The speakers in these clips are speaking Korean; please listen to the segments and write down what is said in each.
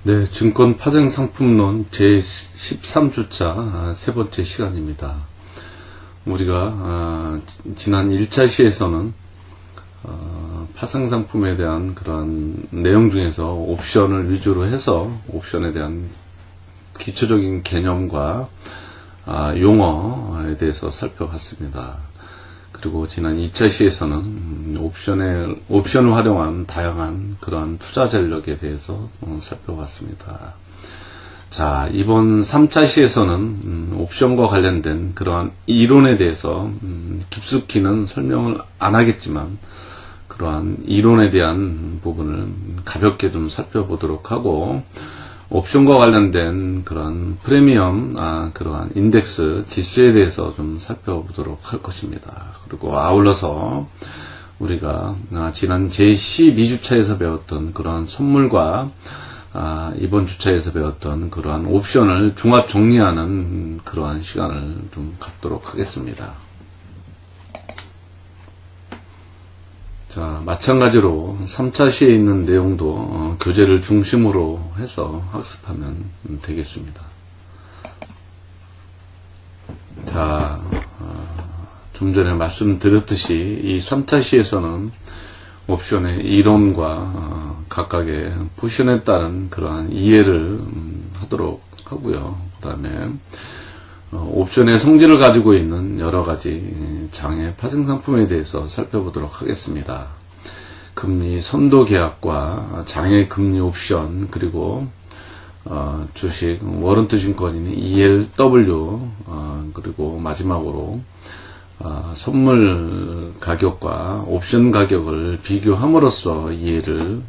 네, 증권 파생 상품론 제13주차 세 번째 시간입니다. 우리가 지난 1차 시에서는 파생 상품에 대한 그런 내용 중에서 옵션을 위주로 해서 옵션에 대한 기초적인 개념과 용어에 대해서 살펴봤습니다. 그리고 지난 2차 시에서는 옵션을 활용한 다양한 그러한 투자 전략에 대해서 살펴봤습니다. 자, 이번 3차 시에서는 옵션과 관련된 그러한 이론에 대해서 깊숙이는 설명을 안 하겠지만 그러한 이론에 대한 부분을 가볍게 좀 살펴보도록 하고, 옵션과 관련된 그런 프리미엄, 그러한 인덱스 지수에 대해서 좀 살펴보도록 할 것입니다. 그리고 아울러서 우리가 지난 제12주차에서 배웠던 그러한 선물과 이번 주차에서 배웠던 그러한 옵션을 종합 정리하는 그러한 시간을 좀 갖도록 하겠습니다. 자, 마찬가지로 3차 시에 있는 내용도 교재를 중심으로 해서 학습하면 되겠습니다. 자, 좀 전에 말씀드렸듯이 이 3차 시에서는 옵션의 이론과 각각의 포션에 따른 그러한 이해를 하도록 하고요. 그 다음에 옵션의 성질을 가지고 있는 여러가지 장애 파생 상품에 대해서 살펴보도록 하겠습니다. 금리 선도 계약과 장애 금리 옵션, 그리고 주식 워런트 증권인 ELW, 그리고 마지막으로 선물 가격과 옵션 가격을 비교함으로써 이해를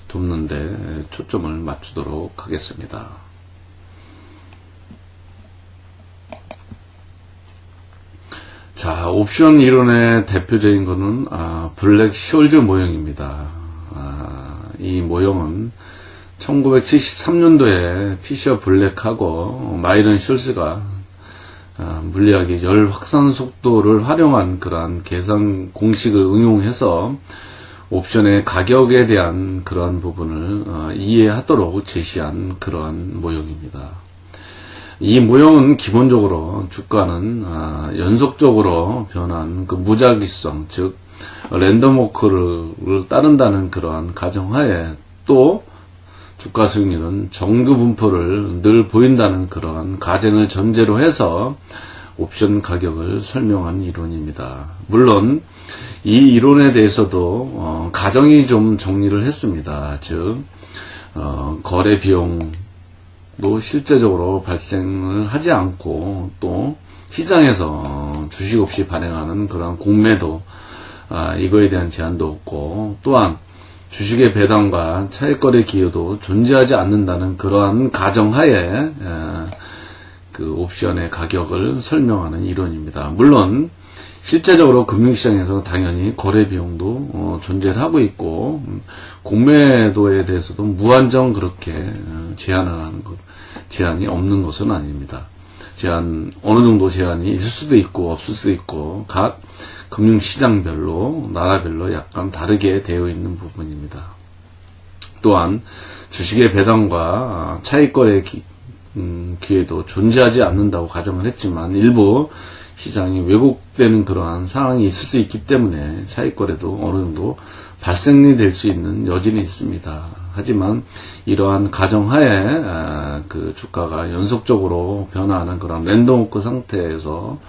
돕는 데 초점을 맞추도록 하겠습니다. 자, 옵션 이론의 대표적인 것은 블랙 숄즈 모형입니다. 이 모형은 1973년도에 피셔 블랙하고 마이런 숄스가 물리학의 열 확산 속도를 활용한 그러한 계산 공식을 응용해서 옵션의 가격에 대한 그러한 부분을 이해하도록 제시한 그러한 모형입니다. 이 모형은 기본적으로 주가는 연속적으로 변한 그 무작위성, 즉 랜덤 워크를 따른다는 그러한 가정하에, 또 주가 수익률은 정규 분포를 늘 보인다는 그러한 가정을 전제로 해서 옵션 가격을 설명한 이론입니다. 물론 이 이론에 대해서도 가정이 좀 정리를 했습니다. 즉 거래 비용도 실제적으로 발생을 하지 않고, 또 시장에서 주식 없이 발행하는 그런 공매도, 이거에 대한 제한도 없고, 또한 주식의 배당과 차익거래 기여도 존재하지 않는다는 그러한 가정하에 그 옵션의 가격을 설명하는 이론입니다. 물론 실제적으로 금융시장에서 당연히 거래 비용도 존재를 하고 있고, 공매도에 대해서도 무한정 그렇게 제한을 하는 것, 제한이 없는 것은 아닙니다. 어느 정도 제한이 있을 수도 있고 없을 수도 있고, 각 금융시장별로, 나라별로 약간 다르게 되어 있는 부분입니다. 또한 주식의 배당과 차익거래 기회도 존재하지 않는다고 가정을 했지만, 일부 시장이 왜곡되는 그러한 상황이 있을 수 있기 때문에 차익거래도 어느 정도 발생이 될 수 있는 여지는 있습니다. 하지만 이러한 가정하에 그 주가가 연속적으로 변화하는 그런 랜덤워크 상태에서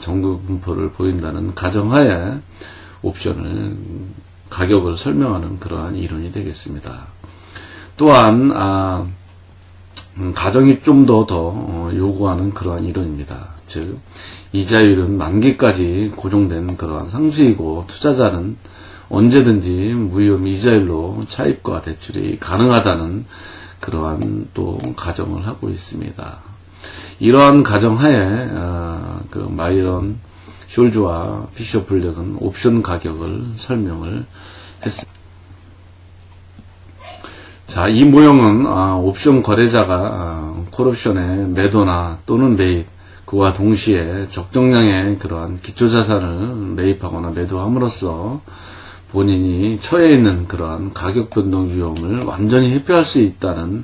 정규 분포를 보인다는 가정하에 옵션을 가격을 설명하는 그러한 이론이 되겠습니다. 또한 가정이 좀 더 요구하는 그러한 이론입니다. 즉 이자율은 만기까지 고정된 그러한 상수이고, 투자자는 언제든지 무위험 이자율로 차입과 대출이 가능하다는 그러한 또 가정을 하고 있습니다. 이러한 가정하에 그 마이런 숄즈와 피셔 블랙은 옵션 가격을 설명을 했습니다. 자, 이 모형은 옵션 거래자가 콜옵션의 매도나 또는 매입, 그와 동시에 적정량의 그러한 기초자산을 매입하거나 매도함으로써 본인이 처해 있는 그러한 가격 변동 위험을 완전히 회피할 수 있다는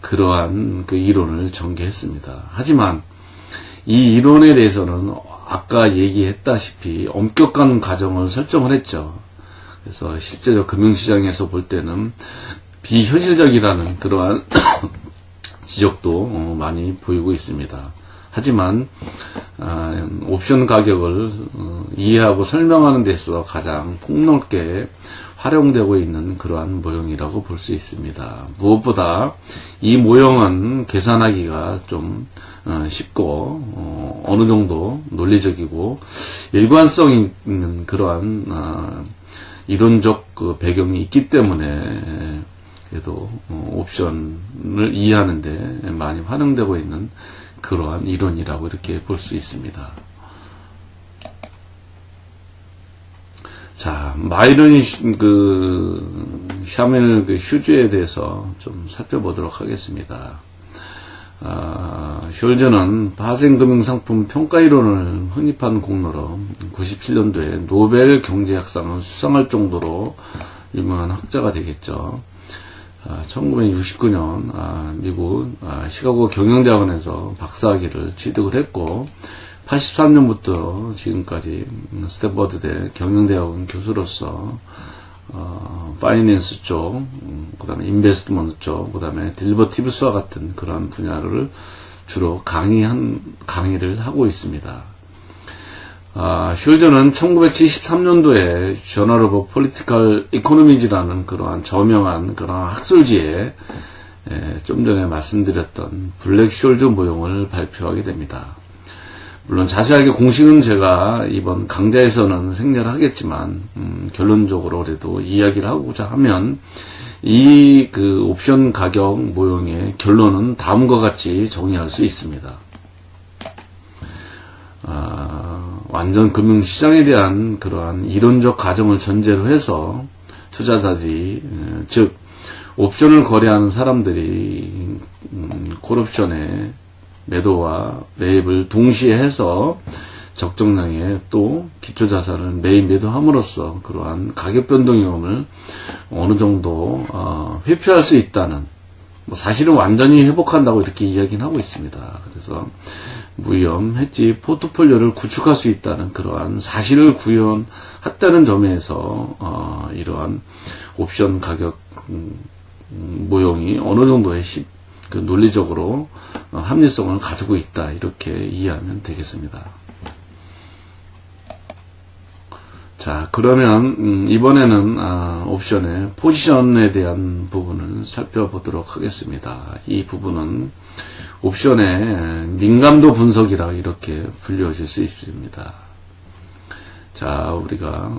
그러한 그 이론을 전개했습니다. 하지만 이 이론에 대해서는 아까 얘기했다시피 엄격한 가정을 설정을 했죠. 그래서 실제로 금융시장에서 볼 때는 비현실적이라는 그러한 지적도 많이 보이고 있습니다. 하지만 옵션 가격을 이해하고 설명하는 데 있어서 가장 폭넓게 활용되고 있는 그러한 모형이라고 볼 수 있습니다. 무엇보다 이 모형은 계산하기가 좀 쉽고 어느 정도 논리적이고 일관성 있는 그러한 이론적 그 배경이 있기 때문에 그래도 옵션을 이해하는데 많이 활용되고 있는 그러한 이론이라고 이렇게 볼 수 있습니다. 자, 마이런 샤넬 휴즈에 대해서 좀 살펴보도록 하겠습니다. 숄저는 파생금융상품 평가이론을 확립한 공로로 97년도에 노벨 경제학상을 수상할 정도로 유명한 학자가 되겠죠. 1969년 미국 시카고 경영대학원에서 박사학위를 취득을 했고 83년부터 지금까지 스탠퍼드대 경영대학원 교수로서 파이낸스 쪽, 그 다음에 인베스트먼트 쪽, 그 다음에 딜버티브스와 같은 그런 분야를 주로 강의를 하고 있습니다. 숄저는 1973년도에 저널 오브 폴리티컬 이코노미즈라는 그러한 저명한 그런 학술지에 좀 전에 말씀드렸던 블랙 숄저 모형을 발표하게 됩니다. 물론 자세하게 공식은 제가 이번 강좌에서는 생략하겠지만 결론적으로 그래도 이야기를 하고자 하면 이 그 옵션 가격 모형의 결론은 다음과 같이 정리할 수 있습니다. 완전 금융시장에 대한 그러한 이론적 가정을 전제로 해서 투자자들이 즉 옵션을 거래하는 사람들이 콜옵션의 매도와 매입을 동시에 해서 적정량의 또 기초자산을 매입 매도함으로써 그러한 가격 변동 위험을 어느 정도 회피할 수 있다는, 사실은 완전히 회복한다고 이렇게 이야기는 하고 있습니다. 그래서 무위험 해지 포트폴리오를 구축할 수 있다는 그러한 사실을 구현했다는 점에서 이러한 옵션 가격 모형이 어느 정도의 그 논리적으로 합리성을 가지고 있다, 이렇게 이해하면 되겠습니다. 자, 그러면 이번에는 옵션의 포지션에 대한 부분을 살펴보도록 하겠습니다. 이 부분은 옵션의 민감도 분석이라 이렇게 불려질 수 있습니다. 자, 우리가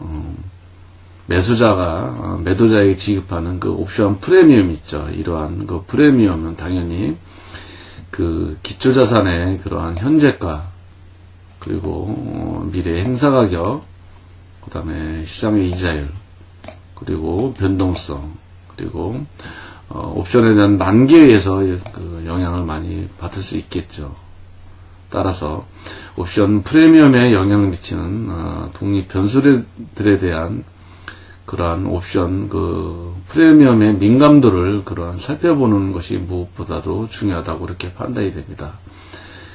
매수자가 매도자에게 지급하는 그 옵션 프리미엄 있죠. 이러한 그 프리미엄은 당연히 그 기초자산의 그러한 현재가, 그리고 미래 행사 가격, 그 다음에 시장의 이자율, 그리고 변동성, 그리고 옵션에 대한 만기에 의해서 그 영향을 많이 받을 수 있겠죠. 따라서 옵션 프리미엄에 영향을 미치는 독립 변수들에 대한 그러한 옵션 그 프리미엄의 민감도를 그러한 살펴보는 것이 무엇보다도 중요하다고 이렇게 판단이 됩니다.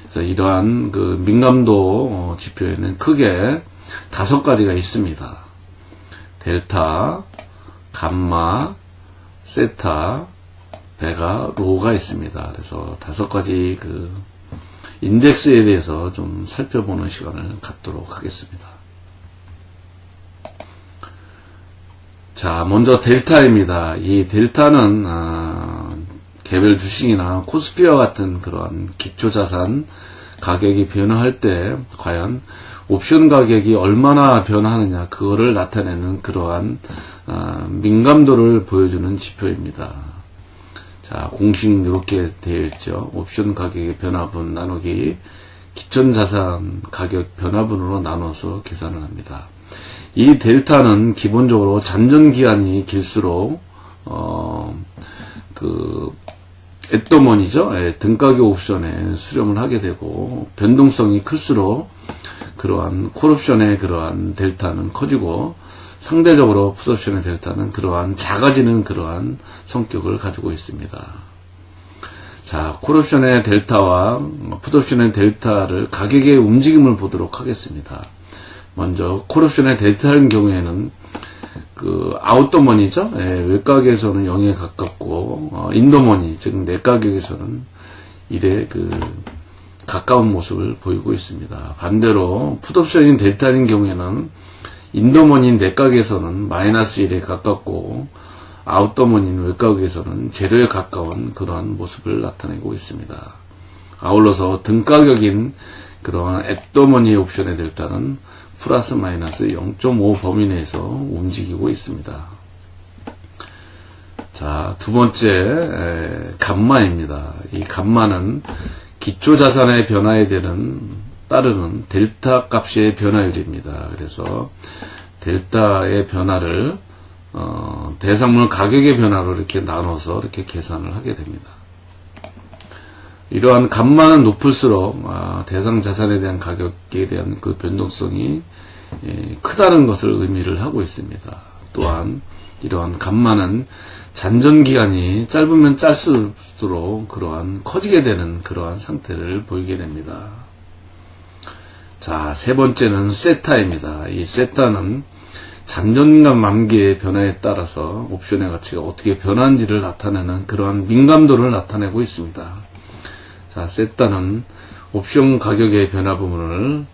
그래서 이러한 그 민감도 지표에는 크게 5가지가 있습니다. 델타, 감마, 세타, 베가, 로가 있습니다. 그래서 5가지 그 인덱스에 대해서 좀 살펴보는 시간을 갖도록 하겠습니다. 자, 먼저 델타입니다. 이 델타는 개별 주식이나 코스피와 같은 그러한 기초자산 가격이 변화할 때 과연 옵션 가격이 얼마나 변화하느냐, 그거를 나타내는 그러한 민감도를 보여주는 지표입니다. 자, 공식 이렇게 되어 있죠. 옵션 가격의 변화분 나누기 기초자산 가격 변화분으로 나눠서 계산을 합니다. 이 델타는 기본적으로 잔존기간이 길수록 앳더머니죠. 등가격 옵션에 수렴을 하게 되고, 변동성이 클수록 그러한 콜옵션의 그러한 델타는 커지고, 상대적으로 풋옵션의 델타는 그러한 작아지는 그러한 성격을 가지고 있습니다. 자, 콜옵션의 델타와 풋옵션의 델타를 가격의 움직임을 보도록 하겠습니다. 먼저 콜옵션의 델타인 경우에는 그 아웃더머니죠. 예, 외가격에서는 0에 가깝고 인더머니 즉 내가격에서는 1에 그 가까운 모습을 보이고 있습니다. 반대로 풋옵션인 델타인 경우에는 인더머니인 내가격에서는 마이너스 1에 가깝고 아웃더머니인 외가격에서는 제로에 가까운 그러한 모습을 나타내고 있습니다. 아울러서 등가격인 그러한 앳더머니 옵션의 델타는 플러스 마이너스 0.5 범위 내에서 움직이고 있습니다. 자, 두 번째 감마입니다. 이 감마는 기초자산의 변화에 따르는 델타 값의 변화율입니다. 그래서 델타의 변화를 대상물 가격의 변화로 이렇게 나눠서 이렇게 계산을 하게 됩니다. 이러한 감마는 높을수록 대상 자산에 대한 가격에 대한 그 변동성이 크다는 것을 의미를 하고 있습니다. 또한 이러한 감마는 잔존 기간이 짧으면 짧을수록 그러한 커지게 되는 그러한 상태를 보이게 됩니다. 자, 세 번째는 세타입니다. 이 세타는 잔존기간 만기의 변화에 따라서 옵션의 가치가 어떻게 변하는지를 나타내는 그러한 민감도를 나타내고 있습니다. 자, 세타는 옵션 가격의 변화 부분을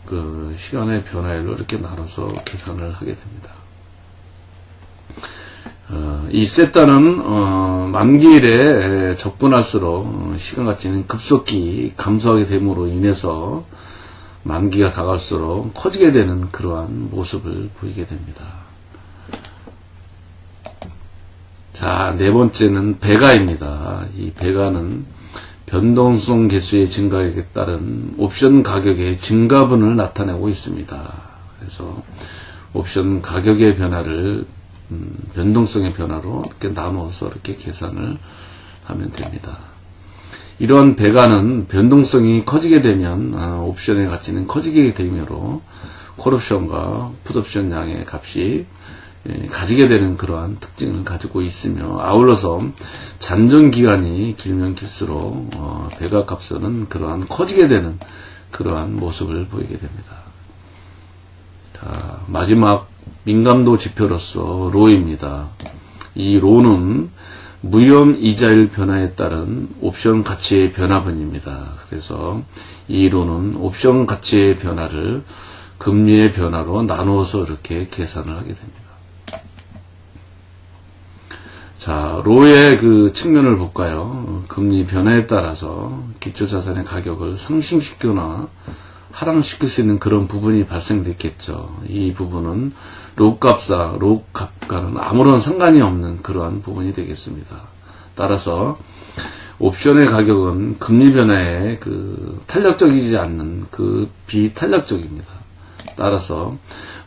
그 시간의 변화율로 이렇게 나눠서 계산을 하게 됩니다. 이 세타는 만기일에 접근할수록 시간 가치는 급속히 감소하게 됨으로 인해서 만기가 다가올수록 커지게 되는 그러한 모습을 보이게 됩니다. 자, 네 번째는 배가입니다. 이 배가는 변동성 개수의 증가에 따른 옵션 가격의 증가분을 나타내고 있습니다. 그래서 옵션 가격의 변화를 변동성의 변화로 이렇게 나누어서 이렇게 계산을 하면 됩니다. 이러한 배가는 변동성이 커지게 되면 옵션의 가치는 커지게 되므로 콜옵션과 풋옵션 양의 값이 가지게 되는 그러한 특징을 가지고 있으며 아울러서 잔존 기간이 길면 길수록 배가 값은 그러한 커지게 되는 그러한 모습을 보이게 됩니다. 자, 마지막 민감도 지표로서 로입니다. 이 로는 무염 이자율 변화에 따른 옵션 가치의 변화분입니다. 그래서 이 로는 옵션 가치의 변화를 금리의 변화로 나누어서 이렇게 계산을 하게 됩니다. 자, 로의 그 측면을 볼까요? 금리 변화에 따라서 기초자산의 가격을 상승시키거나 하락시킬 수 있는 그런 부분이 발생됐겠죠. 이 부분은 로 값과는 아무런 상관이 없는 그러한 부분이 되겠습니다. 따라서 옵션의 가격은 금리 변화에 그 탄력적이지 않는 그 비탄력적입니다. 따라서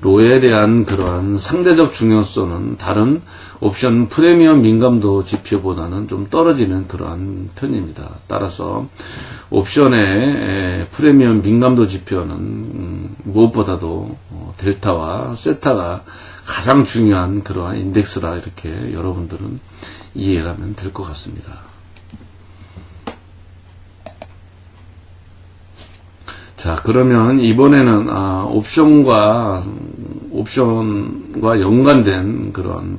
로에 대한 그러한 상대적 중요성은 다른 옵션 프리미엄 민감도 지표보다는 좀 떨어지는 그러한 편입니다. 따라서 옵션의 프리미엄 민감도 지표는 무엇보다도 델타와 세타가 가장 중요한 그러한 인덱스라 이렇게 여러분들은 이해를 하면 될 것 같습니다. 자, 그러면 이번에는 옵션과 연관된 그런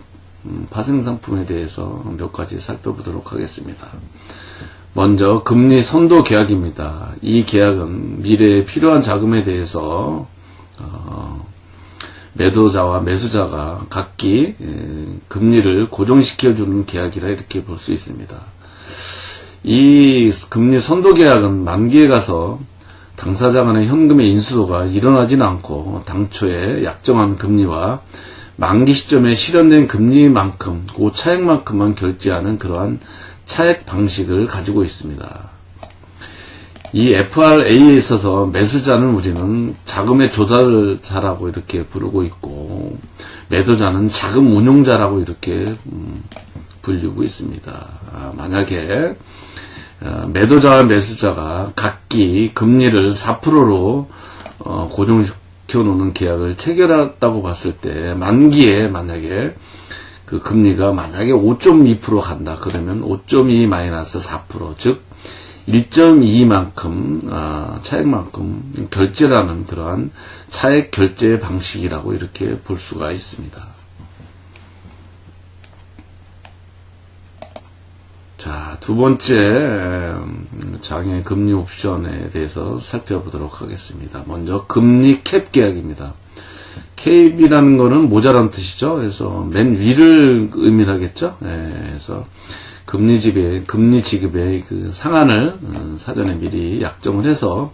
파생상품에 대해서 몇 가지 살펴보도록 하겠습니다. 먼저 금리 선도 계약입니다. 이 계약은 미래에 필요한 자금에 대해서 매도자와 매수자가 각기 금리를 고정시켜주는 계약이라 이렇게 볼 수 있습니다. 이 금리 선도 계약은 만기에 가서 당사자 간의 현금의 인수도가 일어나지는 않고 당초에 약정한 금리와 만기 시점에 실현된 금리만큼 그 차액만큼만 결제하는 그러한 차액 방식을 가지고 있습니다. 이 FRA에 있어서 매수자는 우리는 자금의 조달자라고 이렇게 부르고 있고 매도자는 자금 운용자라고 이렇게 불리고 있습니다. 만약에 매도자와 매수자가 각기 금리를 4%로 지켜놓는 계약을 체결했다고 봤을 때 만기에 만약에 그 금리가 만약에 5.2% 간다 그러면 5.2 마이너스 4%, 즉 1.2만큼 차액만큼 결제라는 그러한 차액 결제 방식이라고 이렇게 볼 수가 있습니다. 자, 두 번째 장외 금리 옵션에 대해서 살펴보도록 하겠습니다. 먼저 금리 캡 계약입니다. 캡이라는 거는 모자란 뜻이죠. 그래서 맨 위를 의미를 하겠죠. 그래서 금리 지급의 그 상한을 사전에 미리 약정을 해서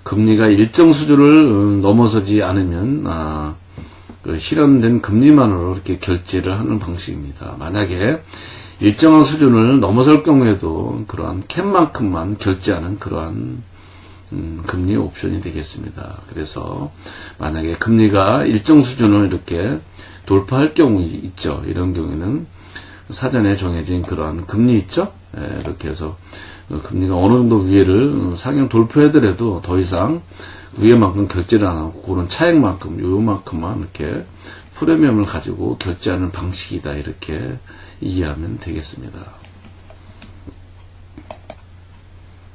금리가 일정 수준을 넘어서지 않으면 그 실현된 금리만으로 이렇게 결제를 하는 방식입니다. 만약에 일정한 수준을 넘어설 경우에도 그러한 캡만큼만 결제하는 그러한 금리 옵션이 되겠습니다. 그래서 만약에 금리가 일정 수준을 이렇게 돌파할 경우 있죠. 이런 경우에는 사전에 정해진 그러한 금리 있죠. 이렇게 해서 금리가 어느 정도 위에를 상향 돌파하더라도 더 이상 위에만큼 결제를 안 하고 그런 차액만큼 요만큼만 이렇게 프리미엄을 가지고 결제하는 방식이다 이렇게 이해하면 되겠습니다.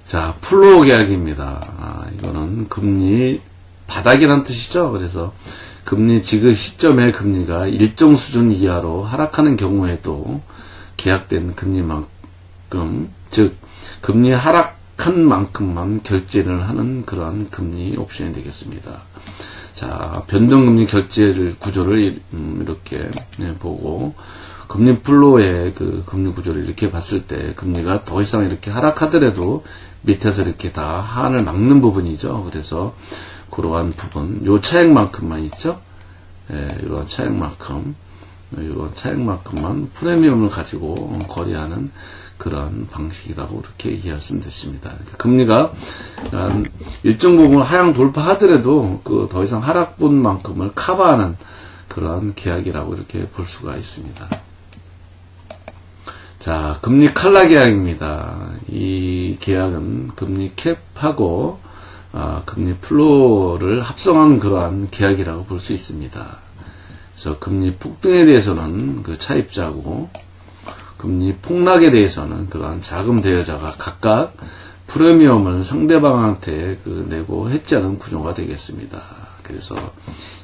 자, 플로어 계약입니다. 이거는 금리 바닥이란 뜻이죠. 그래서 금리 지급 시점의 금리가 일정 수준 이하로 하락하는 경우에도 계약된 금리만큼, 즉 금리 하락한 만큼만 결제를 하는 그러한 금리 옵션이 되겠습니다. 자, 변동금리 결제를 구조를 이렇게 보고 금리 플로어의 그 금리 구조를 이렇게 봤을 때 금리가 더 이상 이렇게 하락하더라도 밑에서 이렇게 다 하한을 막는 부분이죠. 그래서 그러한 부분, 요 차액만큼만 있죠. 이러한 차액만큼만 프리미엄을 가지고 거래하는 그러한 방식이라고 이렇게 이해하시면 됐습니다. 금리가 일정 부분 하향 돌파하더라도 그 더 이상 하락분만큼을 커버하는 그러한 계약이라고 이렇게 볼 수가 있습니다. 자, 금리 칼라 계약입니다. 이 계약은 금리 캡하고 금리 플로어를 합성한 그러한 계약이라고 볼 수 있습니다. 그래서 금리 폭등에 대해서는 그 차입자고 금리 폭락에 대해서는 그러한 자금 대여자가 각각 프리미엄을 상대방한테 내고 해지하는 구조가 되겠습니다. 그래서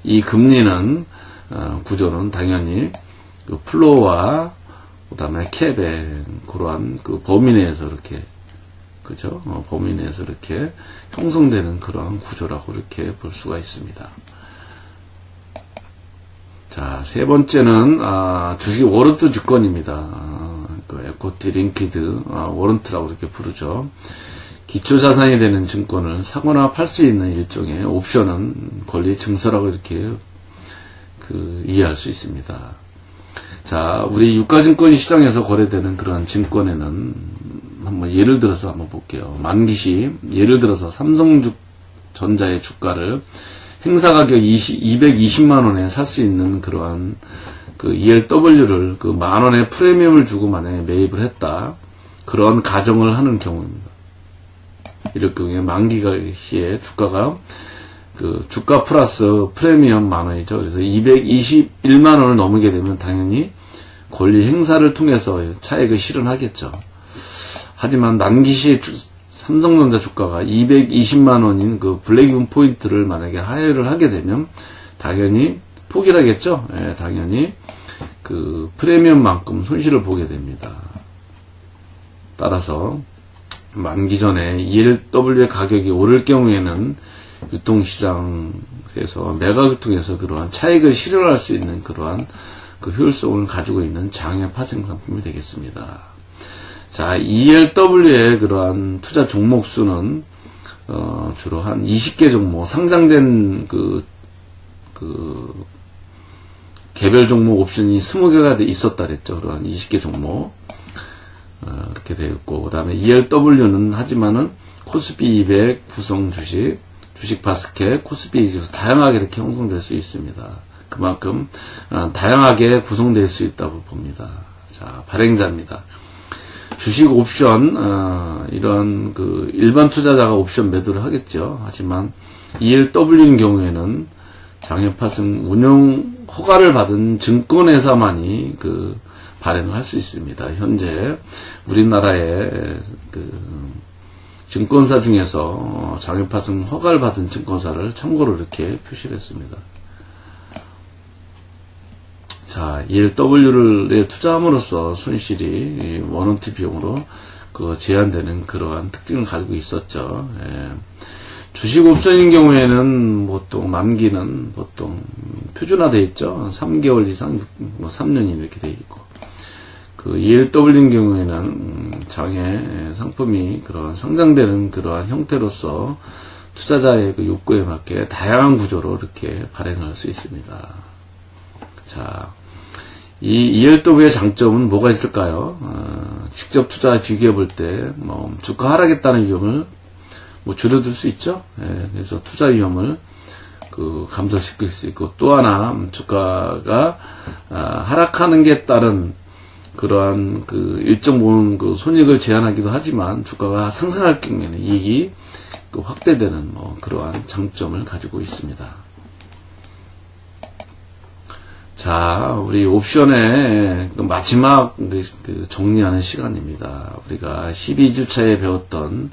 이 금리는 구조는 당연히 그 플로어와 그다음에 캡의 그러한 그 범위 내에서 이렇게 그죠? 범위 내에서 이렇게 형성되는 그러한 구조라고 이렇게 볼 수가 있습니다. 자, 세 번째는 주식 워런트 주권입니다. 그 에코티 링키드 워런트라고 이렇게 부르죠. 기초 자산이 되는 증권을 사거나 팔 수 있는 일종의 옵션은 권리 증서라고 이렇게 이해할 수 있습니다. 자, 우리 유가증권 시장에서 거래되는 그런 증권에는 한번 예를 들어서 한번 볼게요. 만기시 예를 들어서 삼성전자의 주가를 행사 가격 220만 원에 살 수 있는 그러한 그 ELW를 그 만 원의 프리미엄을 주고 만약에 매입을 했다. 그런 가정을 하는 경우입니다. 이럴 경우에 만기가 시에 주가가 그 주가 플러스 프리미엄 만 원이죠. 그래서 221만 원을 넘게 되면 당연히 권리 행사를 통해서 차액을 실현하겠죠. 하지만 만기시 삼성전자 주가가 220만 원인 그 블레이크 포인트를 만약에 하회를 하게 되면 당연히 포기를 하겠죠. 당연히 그 프리미엄만큼 손실을 보게 됩니다. 따라서 만기 전에 ELW의 가격이 오를 경우에는 유통시장에서 매각을 통해서 그러한 차익을 실현할 수 있는 그러한 그 효율성을 가지고 있는 장외 파생 상품이 되겠습니다. 자, ELW의 그러한 투자 종목 수는 주로 한 20개 종목 상장된 개별 종목 옵션이 20개가 있었다 그랬죠. 그러한 20개 종목 이렇게 되었고, 그 다음에 ELW는 하지만은 코스피 200 구성 주식 바스켓, 코스피 다양하게 이렇게 형성될 수 있습니다. 그만큼 다양하게 구성될 수 있다고 봅니다. 자, 발행자입니다. 주식 옵션 이런 그 일반 투자자가 옵션 매도를 하겠죠. 하지만 ELW인 경우에는 장외파생 운용 허가를 받은 증권회사만이 발행을 할 수 있습니다. 현재 우리나라의 증권사 중에서 장외파생 허가를 받은 증권사를 참고로 이렇게 표시를 했습니다. 자, ELW에 투자함으로써 손실이 원원트 비용으로 제한되는 그러한 특징을 가지고 있었죠. 예. 주식 옵션인 경우에는 보통 만기는 보통 표준화되어 있죠. 3개월 이상, 3년이 이렇게 되어 있고. ELW인 경우에는 장외 상품이 그러한 상장되는 그러한 형태로서 투자자의 욕구에 맞게 다양한 구조로 이렇게 발행할 수 있습니다. 자, 이 ELW의 장점은 뭐가 있을까요? 직접 투자 비교해 볼 때, 주가 하락했다는 위험을 줄여들 수 있죠? 예, 그래서 투자 위험을 감소시킬 수 있고, 또 하나, 주가가 하락하는 게 따른 그러한 일정 부분 손익을 제한하기도 하지만, 주가가 상승할 경우에는 이익이 확대되는 그러한 장점을 가지고 있습니다. 자, 우리 옵션의 마지막 정리하는 시간입니다. 우리가 12주차에 배웠던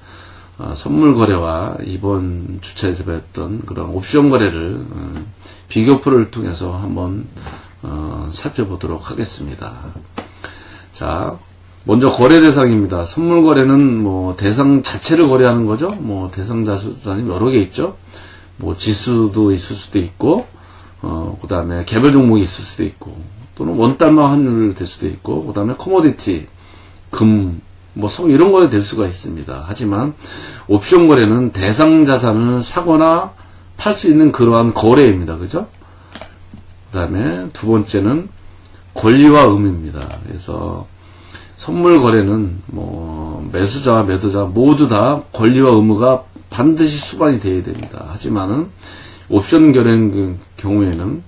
선물 거래와 이번 주차에서 배웠던 그런 옵션 거래를 비교표를 통해서 한번 살펴보도록 하겠습니다. 자, 먼저 거래 대상입니다. 선물 거래는 대상 자체를 거래하는 거죠. 대상 자산이 여러 개 있죠. 지수도 있을 수도 있고, 그 다음에 개별 종목이 있을 수도 있고, 또는 원달러 환율 될 수도 있고, 그 다음에 커머디티, 금, 성 이런 거에 될 수가 있습니다. 하지만 옵션 거래는 대상 자산을 사거나 팔 수 있는 그러한 거래입니다. 그죠? 그 다음에 두 번째는 권리와 의무입니다. 그래서 선물 거래는 매수자와 매도자 모두 다 권리와 의무가 반드시 수반이 되어야 됩니다. 하지만은 옵션 거래의 경우에는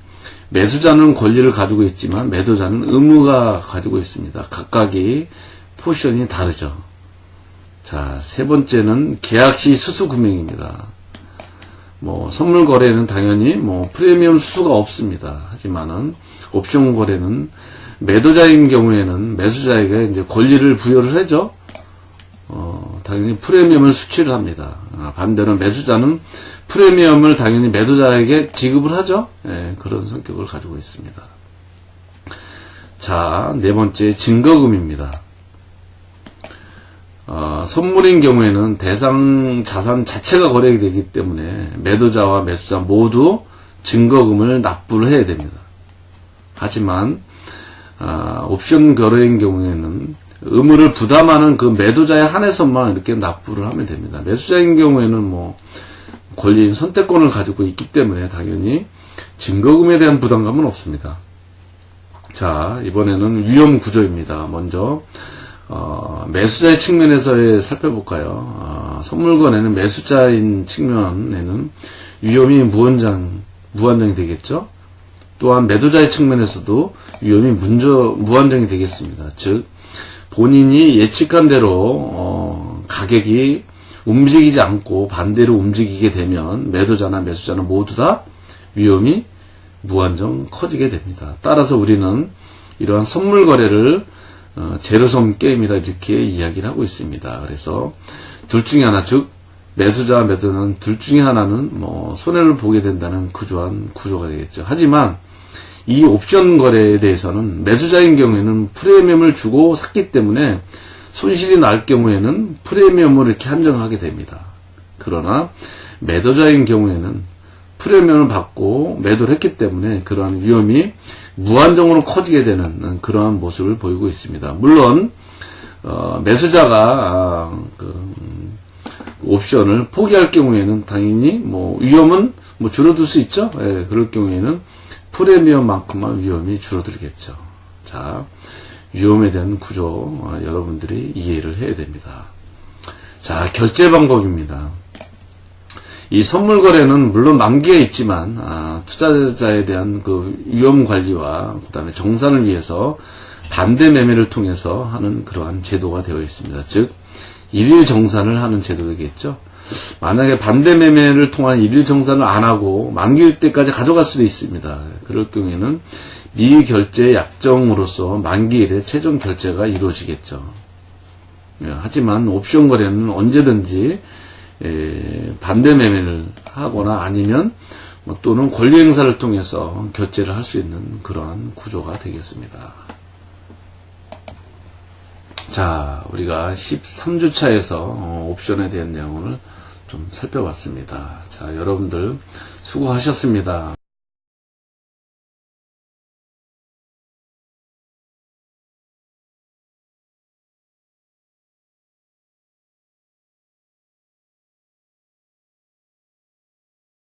매수자는 권리를 가지고 있지만 매도자는 의무가 가지고 있습니다. 각각이 포지션이 다르죠. 자, 세 번째는 계약 시 수수 금액입니다. 선물 거래는 당연히 프리미엄 수수가 없습니다. 하지만은 옵션 거래는 매도자인 경우에는 매수자에게 이제 권리를 부여를 하죠. 당연히 프리미엄을 수취를 합니다. 반대로 매수자는 프리미엄을 당연히 매도자에게 지급을 하죠. 예, 그런 성격을 가지고 있습니다. 자, 네 번째 증거금입니다. 선물인 경우에는 대상 자산 자체가 거래되기 때문에 매도자와 매수자 모두 증거금을 납부를 해야 됩니다. 하지만 옵션 거래인 경우에는 의무를 부담하는 매도자에 한해서만 이렇게 납부를 하면 됩니다. 매수자인 경우에는 권리인 선택권을 가지고 있기 때문에 당연히 증거금에 대한 부담감은 없습니다. 자, 이번에는 위험 구조입니다. 먼저 매수자의 측면에서 살펴볼까요? 선물 거래는 매수자인 측면에는 위험이 무한정이 되겠죠. 또한 매도자의 측면에서도 위험이 무한정이 되겠습니다. 즉 본인이 예측한 대로 가격이 움직이지 않고 반대로 움직이게 되면 매도자나 매수자는 모두 다 위험이 무한정 커지게 됩니다. 따라서 우리는 이러한 선물 거래를 제로섬 게임이라 이렇게 이야기를 하고 있습니다. 그래서 둘 중에 하나, 즉 매수자와 매도자는 둘 중에 하나는 손해를 보게 된다는 구조가 되겠죠. 하지만 이 옵션 거래에 대해서는 매수자인 경우에는 프리미엄을 주고 샀기 때문에 손실이 날 경우에는 프리미엄을 이렇게 한정하게 됩니다. 그러나 매도자인 경우에는 프리미엄을 받고 매도를 했기 때문에 그러한 위험이 무한정으로 커지게 되는 그러한 모습을 보이고 있습니다. 물론 매수자가 옵션을 포기할 경우에는 당연히 위험은 줄어들 수 있죠. 예, 그럴 경우에는 프리미엄만큼만 위험이 줄어들겠죠. 자, 위험에 대한 구조 여러분들이 이해를 해야 됩니다. 자, 결제 방법입니다. 이 선물 거래는 물론 만기가 있지만 투자자에 대한 위험 관리와 그다음에 정산을 위해서 반대 매매를 통해서 하는 그러한 제도가 되어 있습니다. 즉 일일 정산을 하는 제도겠죠. 만약에 반대 매매를 통한 일일 정산을 안 하고 만기일 때까지 가져갈 수도 있습니다. 그럴 경우에는 미결제 약정으로서 만기일에 최종 결제가 이루어지겠죠. 하지만 옵션 거래는 언제든지 반대 매매를 하거나 아니면 또는 권리 행사를 통해서 결제를 할 수 있는 그러한 구조가 되겠습니다. 자, 우리가 13주차에서 옵션에 대한 내용을 좀 살펴봤습니다. 자, 여러분들 수고하셨습니다.